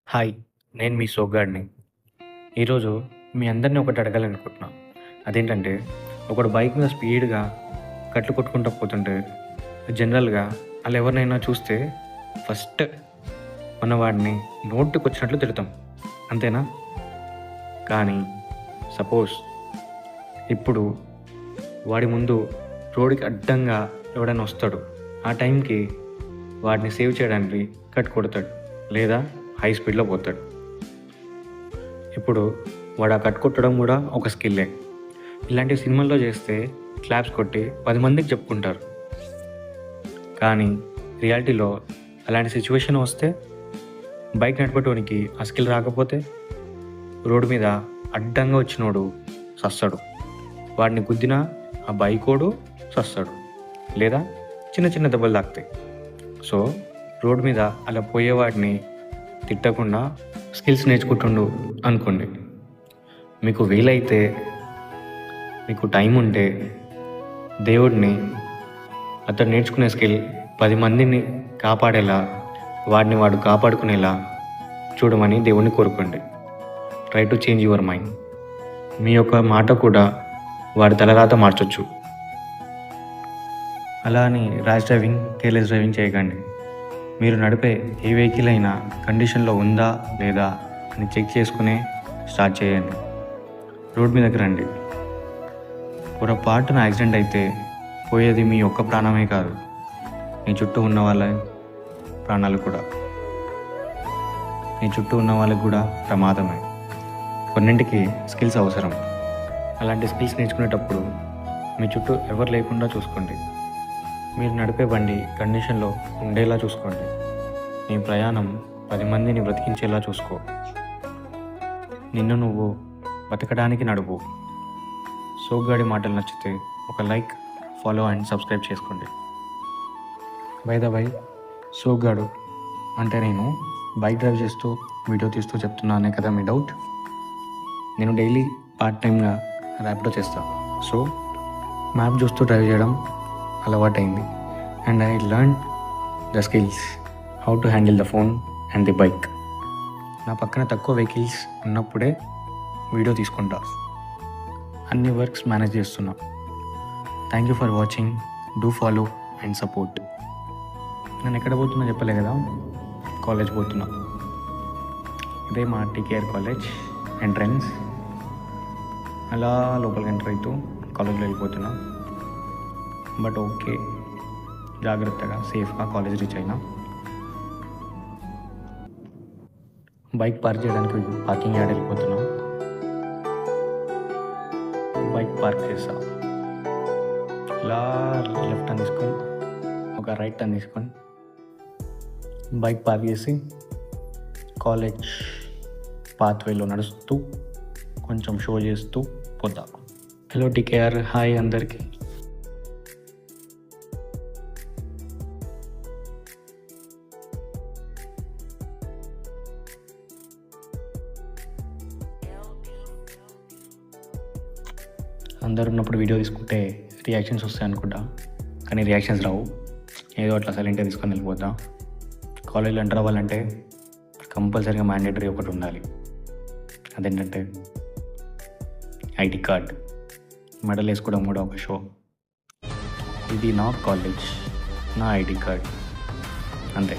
Hi! నేను మీ సోగ్గాడిని. ఈరోజు మీ అందరిని ఒకటి అడగాలనుకుంటున్నా. అదేంటంటే, ఒకడు బైక్ మీద స్పీడ్‌గా కట్లు కొట్టుకుంటూ పోతుంటే, జనరల్‌గా అలా ఎవరినైనా చూస్తే ఫస్ట్ మన వాడిని నోటికొచ్చినట్లు తిడతాం. అంతేనా? కానీ సపోజ్ ఇప్పుడు వాడి ముందు రోడ్డుకి అడ్డంగా ఎవడైనా వస్తాడు. ఆ టైంకి వాడిని సేవ్ చేయడానికి కట్ కొడతాడు. లేదా హై స్పీడ్‌లో పోతాడు. ఇప్పుడు వాడు ఆ కట్ కొట్టడం కూడా ఒక స్కిల్లే. ఇలాంటి సినిమాల్లో చేస్తే క్లాప్స్ కొట్టి 10 మందికి చెప్పుకుంటారు. కానీ రియాలిటీలో అలాంటి సిచ్యువేషన్ వస్తే బైక్ నడిపేటోనికి ఆ స్కిల్ రాకపోతే రోడ్డు మీద అడ్డంగా వచ్చినోడు సస్తాడు. వాడిని గుద్దినా ఆ బైకోడు సస్తాడు. లేదా చిన్న చిన్న దెబ్బలు తాకుతాయి. సో రోడ్డు మీద అలా పోయేవాడిని తిట్టకుండా స్కిల్స్ నేర్చుకుంటుండు అనుకోండి. మీకు వీలైతే, మీకు టైం ఉంటే దేవుడిని అతను నేర్చుకునే స్కిల్ 10 మందిని కాపాడేలా, వాడిని వాడు కాపాడుకునేలా చూడమని దేవుడిని కోరుకోండి. Try to change your mind. మీ యొక్క మాట కూడా వాడి తలరాత మార్చొచ్చు. అలా అని ర్యాష్ డ్రైవింగ్, కేర్లెస్ డ్రైవింగ్ చేయకండి. మీరు నడిపే ఏ వెహికల్ అయినా కండిషన్లో ఉందా లేదా అని చెక్ చేసుకునే స్టార్ట్ చేయండి. రోడ్ మీదకి రండి. పొరపాటున యాక్సిడెంట్ అయితే పోయేది మీ ఒక్క ప్రాణమే కాదు, మీ చుట్టూ ఉన్న వాళ్ళ ప్రాణాలు కూడా. మీ చుట్టూ ఉన్న వాళ్ళకి కూడా ప్రమాదమే. కొన్నింటికి స్కిల్స్ అవసరం. అలాంటి స్కిల్స్ నేర్చుకునేటప్పుడు మీ చుట్టూ ఎవరు లేకుండా చూసుకోండి. మీరు నడిపే బండి కండిషన్లో ఉండేలా చూసుకోండి. నీ ప్రయాణం 10 మందిని బ్రతికించేలా చూసుకో. నిన్ను నువ్వు బతకడానికి నడుపు. సోగ్గాడి మాటలు నచ్చితే ఒక లైక్, ఫాలో అండ్ సబ్స్క్రైబ్ చేసుకోండి. బై ద బై, సోగ్గాడు అంటే నేను బైక్ డ్రైవ్ చేస్తూ వీడియో తీస్తూ చెప్తున్నానే కదా మీ డౌట్. నేను డైలీ పార్ట్ టైమ్గా ర్యాపిడో చేస్తాను. సో మ్యాప్ చూస్తూ డ్రైవ్ చేయడం అలవాటైంది. And I learn the skills how to handle the phone and the bike. నా పక్కన తక్కువ వెహికల్స్ ఉన్నప్పుడే వీడియో తీసుకుంటా. అన్ని వర్క్స్ మేనేజ్ చేస్తున్నా. Thank you for watching. Do follow and support. నేను ఎక్కడ పోతున్నా చెప్పలే కదా, కాలేజ్ పోతున్నా. ఇదే మా టీకేఆర్ కాలేజ్ ఎంట్రన్స్. అలా లోపలికి ఎంటర్ అవుతూ కాలేజ్లో వెళ్ళిపోతున్నా. బట్ ఓకే, జాగ్రత్తగా సేఫ్గా కాలేజ్ రీచ్ అయినా. బైక్ పార్క్ చేయడానికి పార్కింగ్ యార్డ్ వెళ్ళిపోతున్నా. బైక్ పార్క్ చేస్తా. ఇలా లెఫ్ట్ టర్న్ తీసుకొని ఒక రైట్ టర్న్ తీసుకొని బైక్ పార్క్ చేసి కాలేజ్ పాత్వేలో నడుస్తూ కొంచెం షో చేస్తూ పోతా. హలో టీకేఆర్, హాయ్ అందరికీ. అందరు ఉన్నప్పుడు వీడియో తీసుకుంటే రియాక్షన్స్ వస్తాయి అనుకుంటా, కానీ రియాక్షన్స్ రావు. ఏదో అట్లా సైలెంట్గా తీసుకొని వెళ్ళిపోతా. కాలేజీలో ఎంటర్ అవ్వాలంటే కంపల్సరీగా మ్యాండేటరీ ఒకటి ఉండాలి. అదేంటంటే ఐడి కార్డ్. మెడల్ వేసుకోవడం కూడా ఒక షో. ఇది నా కాలేజ్, నా ఐడి కార్డ్, అంతే.